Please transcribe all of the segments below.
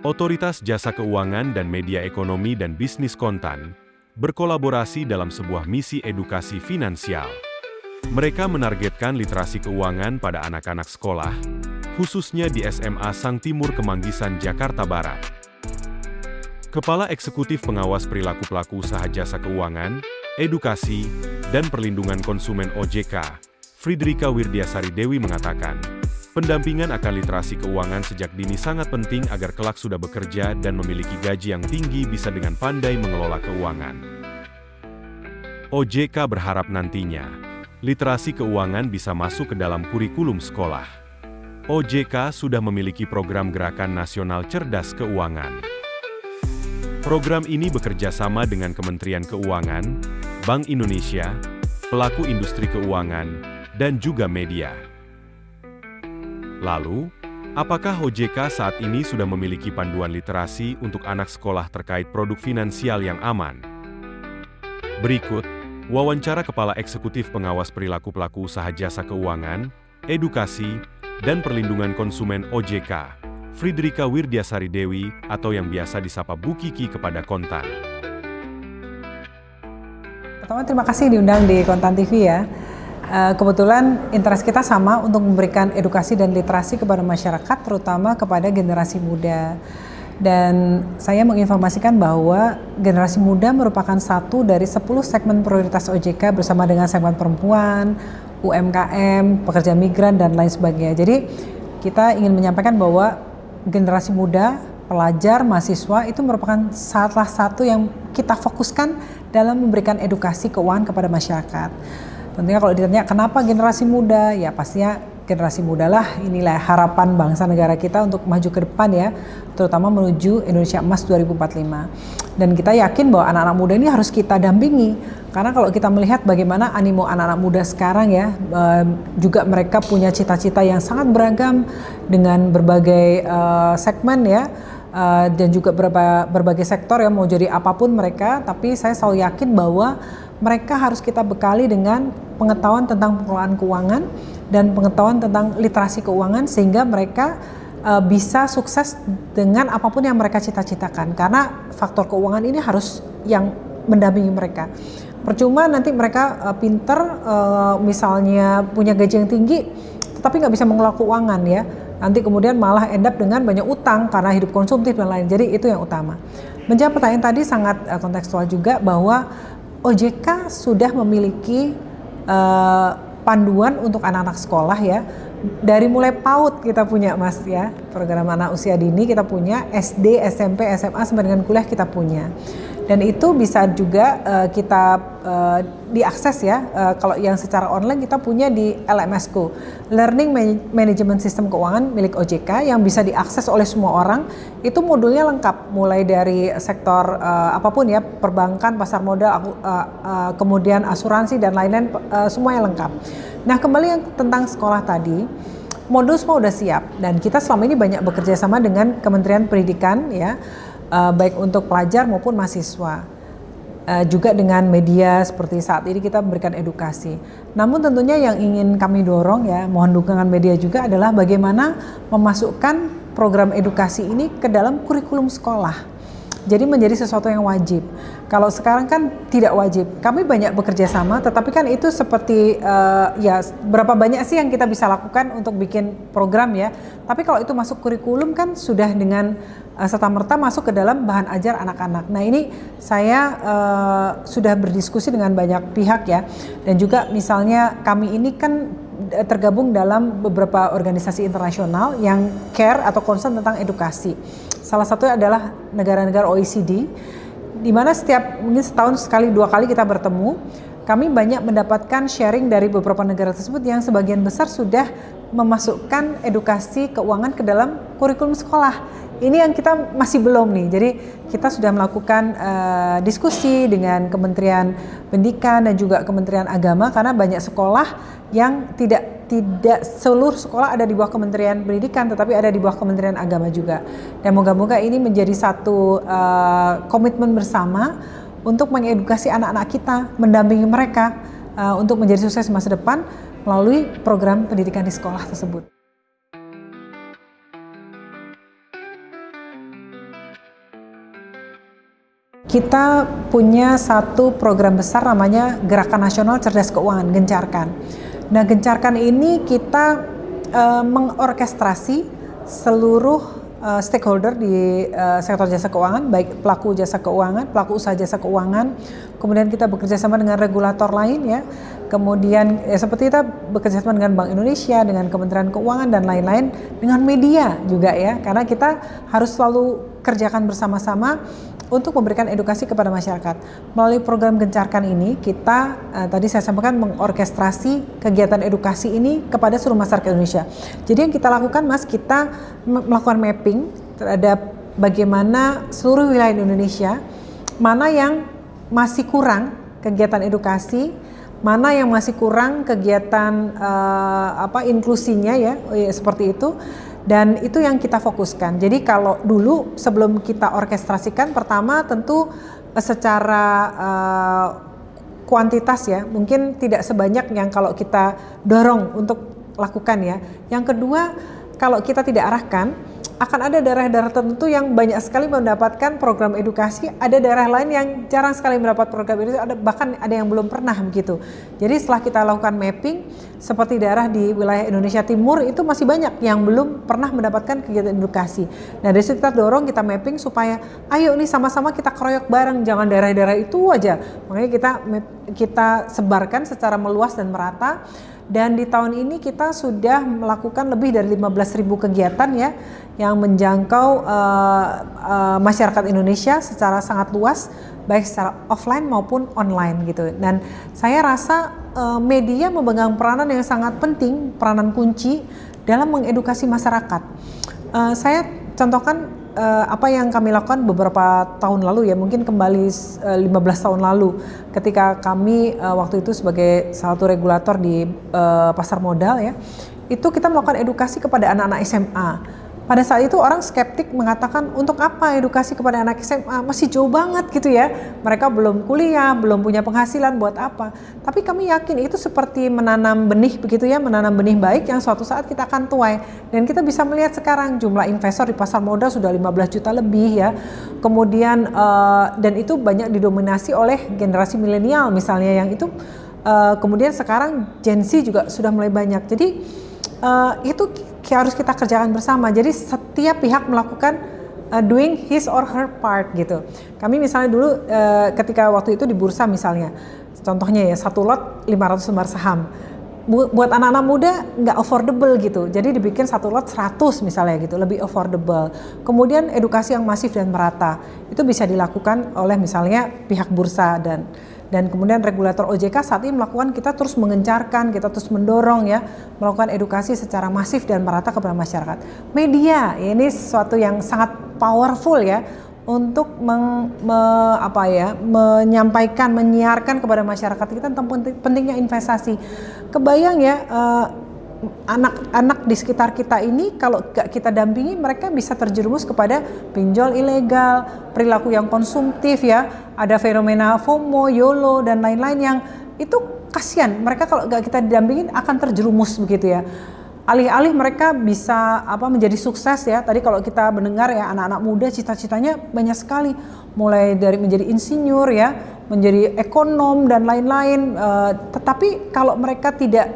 Otoritas Jasa Keuangan dan Media Ekonomi dan Bisnis Kontan berkolaborasi dalam sebuah misi edukasi finansial. Mereka menargetkan literasi keuangan pada anak-anak sekolah, khususnya di SMA Sang Timur Kemanggisan, Jakarta Barat. Kepala Eksekutif Pengawas Perilaku Pelaku Usaha Jasa Keuangan, Edukasi, dan Perlindungan Konsumen OJK, Friederika Wirdiasari Dewi mengatakan, pendampingan akan literasi keuangan sejak dini sangat penting agar kelak sudah bekerja dan memiliki gaji yang tinggi bisa dengan pandai mengelola keuangan. OJK berharap nantinya, literasi keuangan bisa masuk ke dalam kurikulum sekolah. OJK sudah memiliki program Gerakan Nasional Cerdas Keuangan. Program ini bekerja sama dengan Kementerian Keuangan, Bank Indonesia, pelaku industri keuangan, dan juga media. Lalu, apakah OJK saat ini sudah memiliki panduan literasi untuk anak sekolah terkait produk finansial yang aman? Berikut, wawancara Kepala Eksekutif Pengawas Perilaku Pelaku Usaha Jasa Keuangan, Edukasi, dan Perlindungan Konsumen OJK, Friederika Wirdiasari Dewi, atau yang biasa disapa Bu Kiki kepada Kontan. Pertama, terima kasih diundang di Kontan TV ya. Kebetulan interest kita sama untuk memberikan edukasi dan literasi kepada masyarakat, terutama kepada generasi muda. Dan saya menginformasikan bahwa generasi muda merupakan satu dari 10 segmen prioritas OJK bersama dengan segmen perempuan, UMKM, pekerja migran, dan lain sebagainya. Jadi kita ingin menyampaikan bahwa generasi muda, pelajar, mahasiswa itu merupakan salah satu yang kita fokuskan dalam memberikan edukasi keuangan kepada masyarakat. Tentunya kalau ditanya kenapa generasi muda, ya pastinya generasi muda lah, inilah harapan bangsa negara kita untuk maju ke depan ya, terutama menuju Indonesia Emas 2045. Dan kita yakin bahwa anak-anak muda ini harus kita dampingi, karena kalau kita melihat bagaimana animo anak-anak muda sekarang ya, juga mereka punya cita-cita yang sangat beragam dengan berbagai segmen ya, dan juga berbagai sektor yang mau jadi apapun mereka, tapi saya selalu yakin bahwa mereka harus kita bekali dengan pengetahuan tentang pengelolaan keuangan dan pengetahuan tentang literasi keuangan sehingga mereka bisa sukses dengan apapun yang mereka cita-citakan, karena faktor keuangan ini harus yang mendampingi mereka. Percuma nanti mereka pinter, misalnya punya gaji yang tinggi tetapi nggak bisa mengelola keuangan ya, nanti kemudian malah end up dengan banyak utang karena hidup konsumtif dan lain. Jadi itu yang utama. Menjawab pertanyaan tadi sangat kontekstual juga bahwa OJK sudah memiliki panduan untuk anak-anak sekolah ya. Dari mulai PAUD kita punya Mas ya, program anak usia dini kita punya, SD, SMP, SMA sampai dengan kuliah kita punya. Dan itu bisa juga kita diakses ya, kalau yang secara online kita punya di LMS-ku, Learning Management System Keuangan milik OJK yang bisa diakses oleh semua orang. Itu modulnya lengkap, mulai dari sektor apapun ya, perbankan, pasar modal, kemudian asuransi dan lain-lain, semuanya lengkap. Nah kembali yang tentang sekolah tadi, modul semua udah siap dan kita selama ini banyak bekerja sama dengan Kementerian Pendidikan ya, baik untuk pelajar maupun mahasiswa, juga dengan media seperti saat ini kita memberikan edukasi. Namun tentunya yang ingin kami dorong ya, mohon dukungan media juga adalah bagaimana memasukkan program edukasi ini ke dalam kurikulum sekolah. Jadi menjadi sesuatu yang wajib. Kalau sekarang kan tidak wajib. Kami banyak bekerja sama, tetapi kan itu seperti ya berapa banyak sih yang kita bisa lakukan untuk bikin program ya. Tapi kalau itu masuk kurikulum kan sudah dengan serta-merta masuk ke dalam bahan ajar anak-anak. Nah ini saya sudah berdiskusi dengan banyak pihak ya. Dan juga misalnya kami ini kan tergabung dalam beberapa organisasi internasional yang care atau concern tentang edukasi. Salah satunya adalah negara-negara OECD, di mana setiap mungkin setahun sekali, 2 kali kita bertemu. Kami banyak mendapatkan sharing dari beberapa negara tersebut yang sebagian besar sudah memasukkan edukasi keuangan ke dalam kurikulum sekolah. Ini yang kita masih belum nih. Jadi kita sudah melakukan diskusi dengan Kementerian Pendidikan dan juga Kementerian Agama, karena banyak sekolah yang tidak seluruh sekolah ada di bawah Kementerian Pendidikan, tetapi ada di bawah Kementerian Agama juga. Dan moga-moga ini menjadi satu komitmen bersama untuk mengedukasi anak-anak kita, mendampingi mereka untuk menjadi sukses masa depan melalui program pendidikan di sekolah tersebut. kita punya satu program besar namanya Gerakan Nasional Cerdas Keuangan, Gencarkan. Nah, Gencarkan ini kita mengorkestrasi seluruh stakeholder di sektor jasa keuangan, baik pelaku jasa keuangan, pelaku usaha jasa keuangan, kemudian kita bekerja sama dengan regulator lain ya, kemudian seperti kita bekerja sama dengan Bank Indonesia, dengan Kementerian Keuangan dan lain-lain, dengan media juga ya, karena kita harus selalu kerjakan bersama-sama untuk memberikan edukasi kepada masyarakat. Melalui program Gencarkan ini, kita tadi saya sampaikan mengorkestrasi kegiatan edukasi ini kepada seluruh masyarakat Indonesia. Jadi yang kita lakukan, Mas, kita melakukan mapping terhadap bagaimana seluruh wilayah Indonesia, mana yang masih kurang kegiatan edukasi, mana yang masih kurang kegiatan inklusinya ya, seperti itu. Dan itu yang kita fokuskan. Jadi kalau dulu sebelum kita orkestrasikan, pertama tentu secara kuantitas ya, mungkin tidak sebanyak yang kalau kita dorong untuk lakukan ya. Yang kedua, kalau kita tidak arahkan, akan ada daerah-daerah tertentu yang banyak sekali mendapatkan program edukasi, ada daerah lain yang jarang sekali mendapat program edukasi, bahkan ada yang belum pernah begitu. Jadi setelah kita lakukan mapping, seperti daerah di wilayah Indonesia Timur itu masih banyak yang belum pernah mendapatkan kegiatan edukasi. Nah, dari situ kita dorong, kita mapping supaya ayo nih sama-sama kita keroyok bareng, jangan daerah-daerah itu aja. Makanya kita sebarkan secara meluas dan merata. Dan di tahun ini kita sudah melakukan lebih dari 15.000 kegiatan ya, yang menjangkau masyarakat Indonesia secara sangat luas, baik secara offline maupun online gitu. Dan saya rasa media memegang peranan yang sangat penting, peranan kunci dalam mengedukasi masyarakat. Saya contohkan apa yang kami lakukan beberapa tahun lalu ya, mungkin kembali 15 tahun lalu ketika kami waktu itu sebagai salah satu regulator di pasar modal ya, itu kita melakukan edukasi kepada anak-anak SMA. Pada saat itu orang skeptik mengatakan, untuk apa edukasi kepada anak SMA, masih jauh banget gitu ya, mereka belum kuliah, belum punya penghasilan, buat apa. Tapi kami yakin itu seperti menanam benih begitu ya, menanam benih baik yang suatu saat kita akan tuai. Dan kita bisa melihat sekarang jumlah investor di pasar modal sudah 15 juta lebih ya. Kemudian dan itu banyak didominasi oleh generasi milenial misalnya, yang itu kemudian sekarang Gen Z juga sudah mulai banyak. Jadi itu harus kita kerjakan bersama. Jadi setiap pihak melakukan doing his or her part gitu. Kami misalnya dulu ketika waktu itu di bursa misalnya, contohnya ya, satu lot 500 lembar saham. Buat anak-anak muda nggak affordable gitu. Jadi dibikin satu lot 100 misalnya gitu, lebih affordable. Kemudian edukasi yang masif dan merata. Itu bisa dilakukan oleh misalnya pihak bursa dan kemudian regulator OJK saat ini melakukan, kita terus mengencarkan, kita terus mendorong ya, melakukan edukasi secara masif dan merata kepada masyarakat. Media ini sesuatu yang sangat powerful ya untuk menyampaikan, menyiarkan kepada masyarakat kita tentang pentingnya investasi. Kebayang ya, anak-anak di sekitar kita ini kalau gak kita dampingi, mereka bisa terjerumus kepada pinjol ilegal, perilaku yang konsumtif ya, ada fenomena FOMO, YOLO dan lain-lain yang itu kasihan. Mereka kalau gak kita dampingin akan terjerumus begitu ya. Alih-alih mereka bisa menjadi sukses ya. Tadi kalau kita mendengar ya, anak-anak muda cita-citanya banyak sekali, mulai dari menjadi insinyur ya, menjadi ekonom dan lain-lain. Tetapi kalau mereka tidak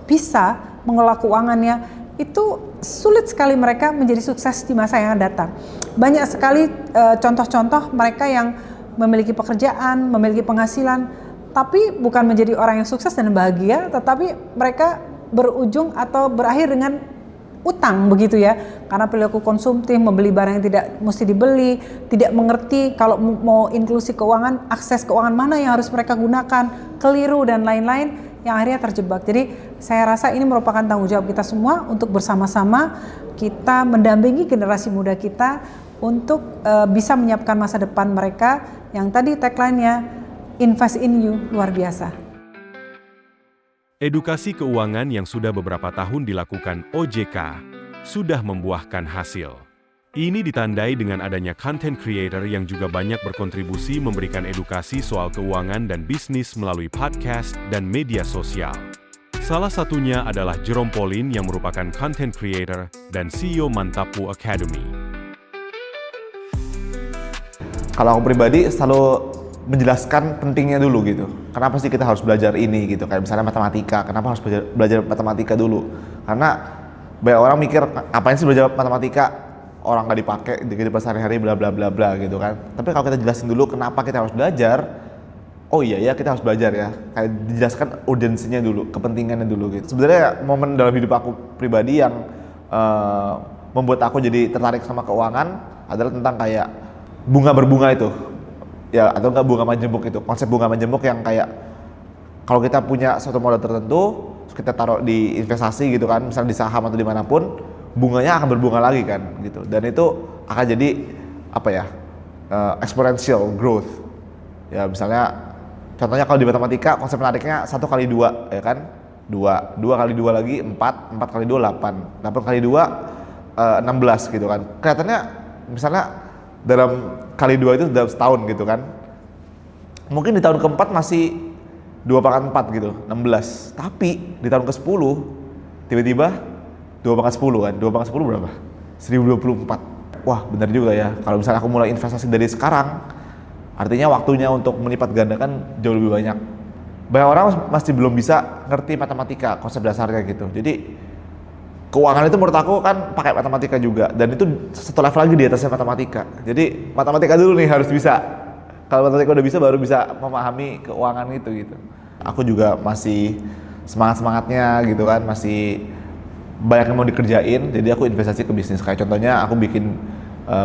bisa mengelola keuangannya, itu sulit sekali mereka menjadi sukses di masa yang akan datang. Banyak sekali contoh-contoh mereka yang memiliki pekerjaan, memiliki penghasilan, tapi bukan menjadi orang yang sukses dan bahagia, tetapi mereka berujung atau berakhir dengan utang begitu ya, karena perilaku konsumtif, membeli barang yang tidak mesti dibeli, tidak mengerti kalau mau inklusi keuangan, akses keuangan mana yang harus mereka gunakan, keliru dan lain-lain, yang akhirnya terjebak. Jadi saya rasa ini merupakan tanggung jawab kita semua untuk bersama-sama kita mendampingi generasi muda kita untuk bisa menyiapkan masa depan mereka, yang tadi tagline-nya invest in you, luar biasa. Edukasi keuangan yang sudah beberapa tahun dilakukan OJK sudah membuahkan hasil. Ini ditandai dengan adanya content creator yang juga banyak berkontribusi memberikan edukasi soal keuangan dan bisnis melalui podcast dan media sosial. Salah satunya adalah Jerome Pauline yang merupakan content creator dan CEO Mantapu Academy. Kalau aku pribadi selalu menjelaskan pentingnya dulu gitu. Kenapa sih kita harus belajar ini gitu? Kayak misalnya matematika, kenapa harus belajar matematika dulu? Karena banyak orang mikir, ngapain sih belajar matematika? Orang nggak dipakai di kehidupan sehari-hari bla bla bla bla gitu kan. Tapi kalau kita jelasin dulu kenapa kita harus belajar, oh iya ya kita harus belajar ya. Kayak dijelaskan urgensinya dulu, kepentingannya dulu gitu. Sebenarnya momen dalam hidup aku pribadi yang membuat aku jadi tertarik sama keuangan adalah tentang kayak bunga berbunga itu. Ya, atau enggak bunga majemuk itu, konsep bunga majemuk yang kayak kalau kita punya suatu modal tertentu, kita taruh di investasi gitu kan, misalnya di saham atau dimanapun, bunganya akan berbunga lagi kan gitu, dan itu akan jadi apa ya, exponential growth. Ya misalnya, contohnya kalau di matematika konsep menariknya 1 kali 2 ya kan, 2 kali 2 lagi 4 kali 2 8 kali 2 16 gitu kan. Kelihatannya misalnya dalam kali 2 itu dalam setahun gitu kan. Mungkin di tahun keempat masih 2 pangkat 4 gitu, 16. Tapi di tahun ke-10 tiba-tiba 2 pangkat 10 kan. 2 pangkat 10 berapa? 1024. Wah, benar juga ya. Kalau misalnya aku mulai investasi dari sekarang, artinya waktunya untuk melipat gandakan jauh lebih banyak. Banyak orang masih belum bisa ngerti matematika, konsep dasarnya gitu. Jadi keuangan itu menurut aku kan pakai matematika juga, dan itu satu level lagi di atasnya matematika. Jadi matematika dulu nih harus bisa. Kalau matematika udah bisa, baru bisa memahami keuangan itu gitu. Aku juga masih semangat-semangatnya gitu kan, masih banyak yang mau dikerjain. Jadi aku investasi ke bisnis. Kayak contohnya aku bikin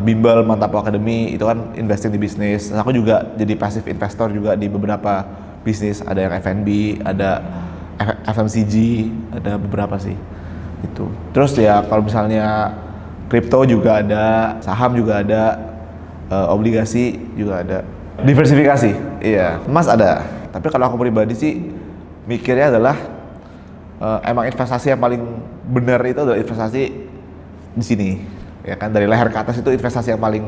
bimbel Mantapo Academy, itu kan investing di bisnis. Aku juga jadi passive investor juga di beberapa bisnis. Ada yang F&B, ada FMCG, ada beberapa sih. Itu. Terus ya kalau misalnya kripto juga ada, saham juga ada, obligasi juga ada, diversifikasi, iya, emas ada. Tapi kalau aku pribadi sih mikirnya adalah emang investasi yang paling benar itu adalah investasi di sini, ya kan, dari leher ke atas itu investasi yang paling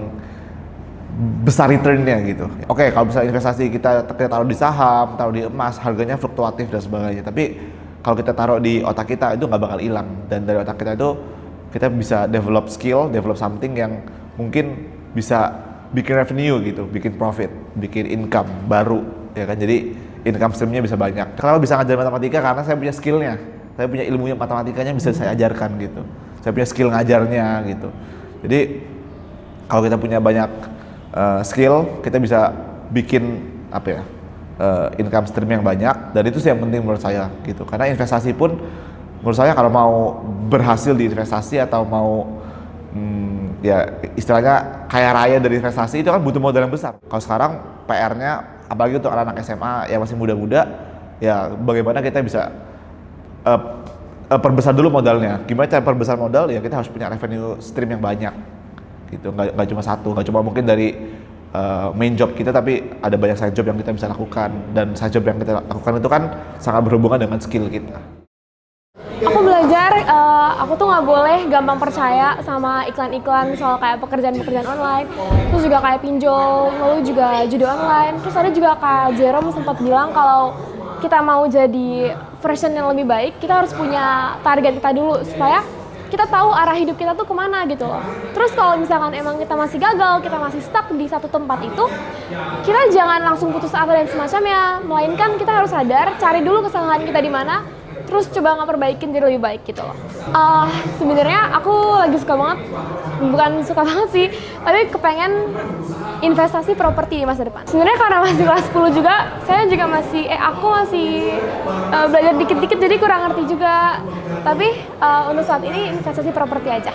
besar returnnya gitu. Oke, kalau misalnya investasi kita taruh di saham, taruh di emas, harganya fluktuatif dan sebagainya. Tapi kalau kita taruh di otak kita itu nggak bakal hilang, dan dari otak kita itu kita bisa develop skill, develop something yang mungkin bisa bikin revenue gitu, bikin profit, bikin income baru, ya kan. Jadi income streamnya bisa banyak. Kenapa bisa ngajar matematika? Karena saya punya skillnya, saya punya ilmunya matematikanya bisa saya ajarkan gitu. Saya punya skill ngajarnya gitu. Jadi kalau kita punya banyak skill, kita bisa bikin apa ya? Income stream yang banyak, dan itu sih yang penting menurut saya gitu. Karena investasi pun menurut saya kalau mau berhasil di investasi atau mau ya istilahnya kaya raya dari investasi itu kan butuh modal yang besar. Kalau sekarang PR-nya apalagi untuk anak-anak SMA yang masih muda-muda, ya bagaimana kita bisa perbesar dulu modalnya. Gimana cara perbesar modal? Ya kita harus punya revenue stream yang banyak gitu, nggak cuma satu, nggak cuma mungkin dari main job kita, tapi ada banyak side job yang kita bisa lakukan, dan side job yang kita lakukan itu kan sangat berhubungan dengan skill kita. Aku belajar, aku tuh nggak boleh gampang percaya sama iklan-iklan soal kayak pekerjaan-pekerjaan online, terus juga kayak pinjol, lalu juga judi online. Terus ada juga Kak Jerome sempat bilang kalau kita mau jadi version yang lebih baik, kita harus punya target kita dulu supaya kita tahu arah hidup kita tuh kemana gitu loh. Terus kalau misalkan emang kita masih gagal, kita masih stuck di satu tempat itu, kita jangan langsung putus asa dan semacamnya, melainkan kita harus sadar, cari dulu kesalahan kita di mana, terus coba ngeperbaikin jadi lebih baik gitu loh. Sebenarnya aku lagi suka banget, bukan suka banget sih, tapi kepengen investasi properti di masa depan. Sebenarnya karena masih kelas 10 juga, aku masih belajar dikit-dikit jadi kurang ngerti juga. Tapi untuk saat ini investasi properti aja.